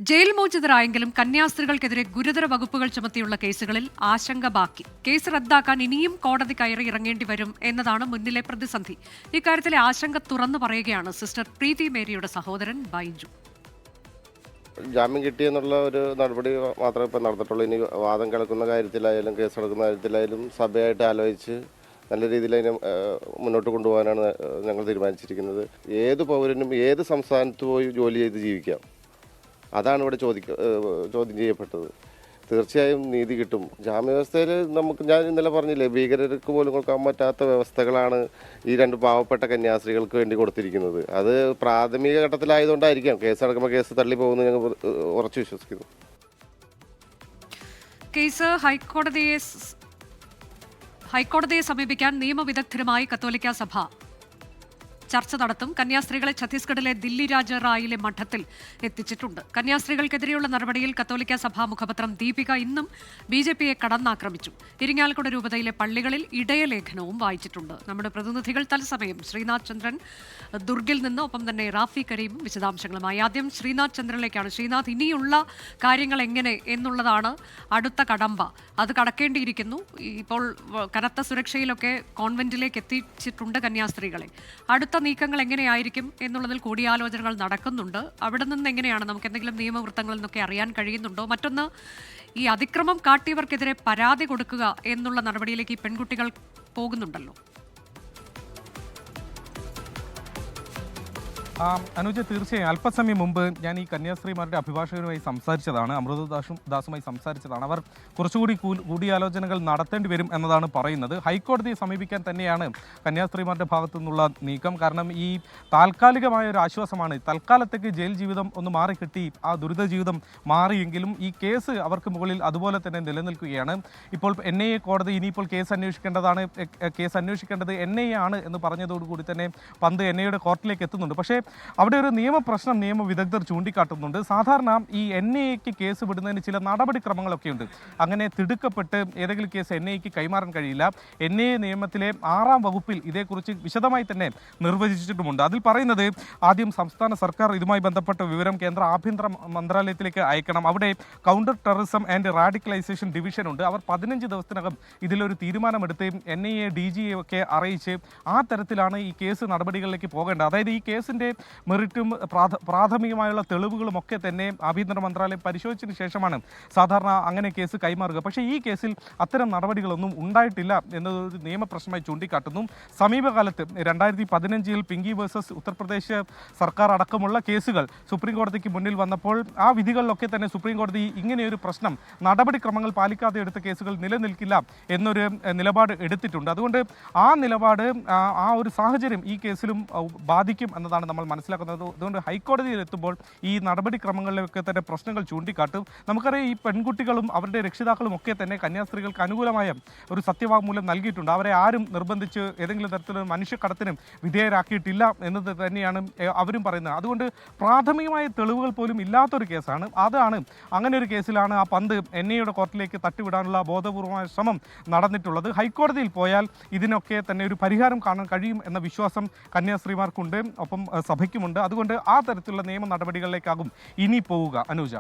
Jail മോചിതരായെങ്കിലും കന്യാസ്ത്രീകൾക്കെതിരെ ഗുരുതര വകുപ്പുകൾ ചുമത്തിയുള്ള കേസുകളിൽ ആശങ്ക ബാക്കി. കേസ് റദ്ദാക്കാൻ ഇനിയും കോടതി കയറി ഇറങ്ങേണ്ടി വരും എന്നതാണ് മുന്നിലെ പ്രതിസന്ധി. ഇക്കാര്യത്തിലെ ആശങ്ക തുറന്നു പറയുകയാണ് സിസ്റ്റർ പ്രീതി മേരിയുടെ സഹോദരൻ ബൈജു. ജാമ്യം കിട്ടിയെന്നുള്ള ഒരു നടപടി മാത്രമേ ഇപ്പോൾ നടന്നിട്ടുള്ളൂ. ഇനി വാദം കേൾക്കുന്ന കാര്യത്തിലായാലും കേസ് നടക്കുന്ന കാര്യത്തിലായാലും സഭയായിട്ട് ആലോചിച്ച് നല്ല രീതിയിൽ അതിനെ മുന്നോട്ട് കൊണ്ടുപോകാനാണ് ഞങ്ങൾ തീരുമാനിച്ചിരിക്കുന്നത്. ഏത് പൗരനും ഏത് സംസ്ഥാനത്ത് പോയി ജോലി ചെയ്ത് ജീവിക്കാം, അതാണ് ഇവിടെ ചോദ്യം ചെയ്യപ്പെട്ടത്. തീർച്ചയായും നീതി കിട്ടും. ജാമ്യവ്യവസ്ഥയിൽ ഞാൻ ഇന്നലെ പറഞ്ഞില്ലേ, ഭീകരർക്ക് പോലും കൊടുക്കാൻ പറ്റാത്ത വ്യവസ്ഥകളാണ് ഈ രണ്ട് പാവപ്പെട്ട കന്യാസ്ത്രീകൾക്ക് വേണ്ടി കൊടുത്തിരിക്കുന്നത്. അത് പ്രാഥമിക ഘട്ടത്തിലായതുകൊണ്ടായിരിക്കാം കേസ് നടക്കുമ്പോൾ കേസ് തള്ളി പോകുന്നത് ഞങ്ങൾ ഉറച്ചു വിശ്വസിക്കുന്നു. കേസ് ഹൈക്കോടതിയെ സമീപിക്കാൻ നിയമവിദഗ്ധരുമായി കത്തോലിക്ക സഭ ചർച്ച നടത്തും. കന്യാസ്ത്രീകളെ ഛത്തീസ്ഗഡിലെ ദില്ലി രാജറായിലെ മഠത്തിൽ എത്തിച്ചിട്ടുണ്ട്. കന്യാസ്ത്രീകൾക്കെതിരെയുള്ള നടപടിയിൽ കത്തോലിക്ക സഭാ മുഖപത്രം ദീപിക ഇന്നും BJPയെ കടന്നാക്രമിച്ചു. ഇരിങ്ങാലക്കുട രൂപതയിലെ പള്ളികളിൽ ഇടയലേഖനവും വായിച്ചിട്ടുണ്ട്. നമ്മുടെ പ്രതിനിധികൾ തത്സമയം ശ്രീനാഥ് ചന്ദ്രൻ ദുർഗിൽ നിന്ന്, ഒപ്പം തന്നെ റാഫി കരീം വിശദാംശങ്ങളുമായി. ആദ്യം ശ്രീനാഥ് ചന്ദ്രനിലേക്കാണ്. ശ്രീനാഥ്, ഇനിയുള്ള കാര്യങ്ങൾ എങ്ങനെ എന്നുള്ളതാണ് അടുത്ത കടമ്പ. അത് കടക്കേണ്ടിയിരിക്കുന്നു. ഇപ്പോൾ കനത്ത സുരക്ഷയിലൊക്കെ കോൺവെന്റിലേക്ക് എത്തിച്ചിട്ടുണ്ട് കന്യാസ്ത്രീകളെ. അടുത്ത നീക്കങ്ങൾ എങ്ങനെയായിരിക്കും എന്നുള്ളതിൽ കൂടിയാലോചനകൾ നടക്കുന്നുണ്ട്. അവിടെ നിന്ന് എങ്ങനെയാണ് നമുക്ക് എന്തെങ്കിലും നിയമവൃത്തങ്ങളിൽ നിന്നൊക്കെ അറിയാൻ കഴിയുന്നുണ്ടോ? മറ്റൊന്ന്, ഈ അതിക്രമം കാട്ടിയവർക്കെതിരെ പരാതി കൊടുക്കുക എന്നുള്ള നടപടിയിലേക്ക് ഈ പെൺകുട്ടികൾ പോകുന്നുണ്ടല്ലോ. അനുജ, തീർച്ചയായും അല്പസമയം മുമ്പ് ഞാൻ ഈ കന്യാസ്ത്രീമാരുടെ അഭിഭാഷകരുമായി സംസാരിച്ചതാണ്, അമൃതദാസുമായി സംസാരിച്ചതാണ്. അവർ കുറച്ചുകൂടി കൂടിയാലോചനകൾ നടത്തേണ്ടി വരും എന്നതാണ് പറയുന്നത്. ഹൈക്കോടതിയെ സമീപിക്കാൻ തന്നെയാണ് കന്യാസ്ത്രീമാരുടെ ഭാഗത്തു നിന്നുള്ള നീക്കം. കാരണം ഈ താൽക്കാലികമായ ഒരു ആശ്വാസമാണ്. തൽക്കാലത്തേക്ക് ജയിൽ ജീവിതം ഒന്ന് മാറിക്കിട്ടി, ആ ദുരിത ജീവിതം മാറിയെങ്കിലും ഈ കേസ് അവർക്ക് മുകളിൽ അതുപോലെ തന്നെ നിലനിൽക്കുകയാണ്. ഇപ്പോൾ NIA കോടതി ഇനിയിപ്പോൾ കേസ് അന്വേഷിക്കേണ്ടത് NIA ആണ് എന്ന് പറഞ്ഞതോടുകൂടി തന്നെ പന്ത് NIAയുടെ കോർട്ടിലേക്ക് എത്തുന്നുണ്ട്. പക്ഷേ അവിടെ ഒരു നിയമപ്രശ്നം നിയമവിദഗ്ധർ ചൂണ്ടിക്കാട്ടുന്നുണ്ട്. സാധാരണ ഈ NIAക്ക് കേസ് വിടുന്നതിന് ചില നടപടിക്രമങ്ങളൊക്കെ ഉണ്ട്. അങ്ങനെ തിടുക്കപ്പെട്ട് ഏതെങ്കിലും കേസ് NIAക്ക് കൈമാറാൻ കഴിയില്ല. NIA നിയമത്തിലെ 6-ാം വകുപ്പിൽ ഇതേക്കുറിച്ച് വിശദമായി തന്നെ നിർവചിച്ചിട്ടുമുണ്ട്. അതിൽ പറയുന്നത്, ആദ്യം സംസ്ഥാന സർക്കാർ ഇതുമായി ബന്ധപ്പെട്ട വിവരം കേന്ദ്ര ആഭ്യന്തര മന്ത്രാലയത്തിലേക്ക് അയക്കണം. അവിടെ counter terrorism and radicalisation division ഉണ്ട്. അവർ 15 ദിവസത്തിനകം ഇതിലൊരു തീരുമാനമെടുത്ത് NIA DGയെ ഒക്കെ അറിയിച്ച് ആ തരത്തിലാണ് ഈ കേസ് നടപടികളിലേക്ക് പോകേണ്ടത്. അതായത് ഈ കേസിൻ്റെ മെറിറ്റും പ്രാഥമികമായുള്ള തെളിവുകളും ഒക്കെ തന്നെ ആഭ്യന്തര മന്ത്രാലയം പരിശോധിച്ചതിന് ശേഷമാണ് സാധാരണ അങ്ങനെ കേസ് കൈമാറുക. പക്ഷേ ഈ കേസിൽ അത്തരം നടപടികളൊന്നും ഉണ്ടായിട്ടില്ല എന്നതൊരു നിയമപ്രശ്നമായി ചൂണ്ടിക്കാട്ടുന്നു. സമീപകാലത്ത് 2015 പിങ്കി വേഴ്സസ് ഉത്തർപ്രദേശ് സർക്കാർ അടക്കമുള്ള കേസുകൾ സുപ്രീം കോടതിക്ക് മുന്നിൽ വന്നപ്പോൾ ആ വിധികളിലൊക്കെ തന്നെ സുപ്രീം കോടതി ഇങ്ങനെയൊരു പ്രശ്നം, നടപടിക്രമങ്ങൾ പാലിക്കാതെ എടുത്ത കേസുകൾ നിലനിൽക്കില്ല എന്നൊരു നിലപാട് എടുത്തിട്ടുണ്ട്. അതുകൊണ്ട് ആ നിലപാട്, ആ ഒരു സാഹചര്യം ഈ കേസിലും ബാധിക്കും എന്നതാണ് നമ്മൾ മനസ്സിലാക്കുന്നത്. അതുകൊണ്ട് ഹൈക്കോടതിയിൽ എത്തുമ്പോൾ ഈ നടപടിക്രമങ്ങളിലൊക്കെ തന്നെ പ്രശ്നങ്ങൾ ചൂണ്ടിക്കാട്ടും. നമുക്കറിയാം, ഈ പെൺകുട്ടികളും അവരുടെ രക്ഷിതാക്കളും ഒക്കെ തന്നെ കന്യാസ്ത്രീകൾക്ക് അനുകൂലമായ ഒരു സത്യവാങ്മൂലം നൽകിയിട്ടുണ്ട്. അവരെ ആരും നിർബന്ധിച്ച് ഏതെങ്കിലും തരത്തിലുള്ള മനുഷ്യക്കടത്തിനും വിധേയരാക്കിയിട്ടില്ല എന്നത് തന്നെയാണ് അവരും പറയുന്നത്. അതുകൊണ്ട് പ്രാഥമികമായ തെളിവുകൾ പോലും ഇല്ലാത്തൊരു കേസാണ്. അങ്ങനെ ഒരു കേസിലാണ് ആ പന്ത് NIAയുടെ കോർട്ടിലേക്ക് തട്ടിവിടാനുള്ള ബോധപൂർവമായ ശ്രമം നടന്നിട്ടുള്ളത്. ഹൈക്കോടതിയിൽ പോയാൽ ഇതിനൊക്കെ തന്നെ ഒരു പരിഹാരം കാണാൻ കഴിയും എന്ന വിശ്വാസം കന്യാസ്ത്രീമാർക്കുണ്ട്, ഒപ്പം സഭയ്ക്കുമുണ്ട്. അതുകൊണ്ട് ആ തരത്തിലുള്ള നിയമ നടപടികളിലേക്കാകും ഇനി പോവുക. അനുജ.